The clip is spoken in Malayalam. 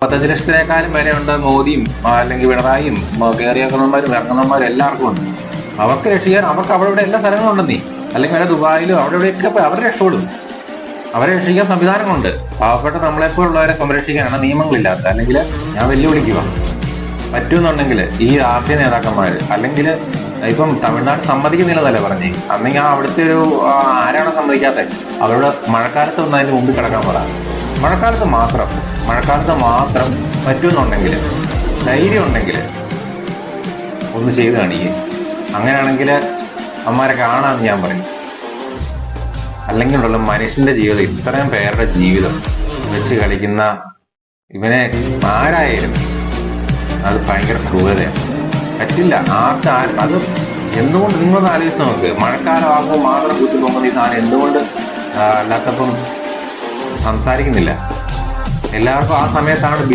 10,00,000-ത്തിനേക്കാളും വരെ ഉണ്ട് മോദിയും അല്ലെങ്കിൽ പിണറായിയും കയറിയാക്കുന്നവന്മാരും ഇറങ്ങുന്നവന്മാരും എല്ലാവർക്കും ഉണ്ട്. അവർക്ക് രക്ഷിക്കാൻ അവർക്ക് അവിടെ ഇവിടെ എല്ലാ സ്ഥലങ്ങളും ഉണ്ടെന്നീ, അല്ലെങ്കിൽ വല്ല ദുബായിലും അവിടെ ഇവിടെയൊക്കെ അവർ രക്ഷപ്പെടും. അവരെ രക്ഷിക്കാൻ സംവിധാനങ്ങളുണ്ട്. പാവപ്പെട്ട നമ്മളെപ്പോലുള്ളവരെ സംരക്ഷിക്കാനാണ് നിയമങ്ങളില്ലാത്ത. അല്ലെങ്കിൽ ഞാൻ വെല്ലുവിളിക്കുക, പറ്റുമെന്നുണ്ടെങ്കിൽ ഈ രാഷ്ട്രീയ നേതാക്കന്മാര്, അല്ലെങ്കിൽ ഇപ്പം തമിഴ്നാട് സമ്മതിക്കുന്നില്ലെന്നല്ലേ പറഞ്ഞേ, അന്നെങ്കിൽ അവിടുത്തെ ഒരു ആരാണോ സമ്മതിക്കാത്തത് അവരോട് മഴക്കാലത്ത് ഒന്ന് അതിന് മുമ്പിൽ കിടക്കാൻ പറ. മഴക്കാലത്ത് മാത്രം പറ്റുമെന്നുണ്ടെങ്കിൽ, ധൈര്യം ഉണ്ടെങ്കിൽ ഒന്ന് ചെയ്ത് കാണിക്കുക. അങ്ങനെയാണെങ്കിൽ അമ്മമാരെ കാണാമെന്ന് ഞാൻ പറയും. അല്ലെങ്കിൽ ഉണ്ടല്ലോ, മനുഷ്യന്റെ ജീവിതം, ഇത്രയും പേരുടെ ജീവിതം വെച്ച് കളിക്കുന്ന ഇവനെ ആരായാലും അത് ഭയങ്കര ക്രൂരതയാണ്. പറ്റില്ല അത് എന്തുകൊണ്ട് നിങ്ങളൊന്ന് ആലോചിച്ച് നോക്ക്. മഴക്കാലം ആകുമ്പോൾ മാത്രം കുത്തി പോകുന്ന ഈ സാധനം എന്തുകൊണ്ട് അല്ലാത്തപ്പം സംസാരിക്കുന്നില്ല? എല്ലാവർക്കും ആ സമയത്താണ്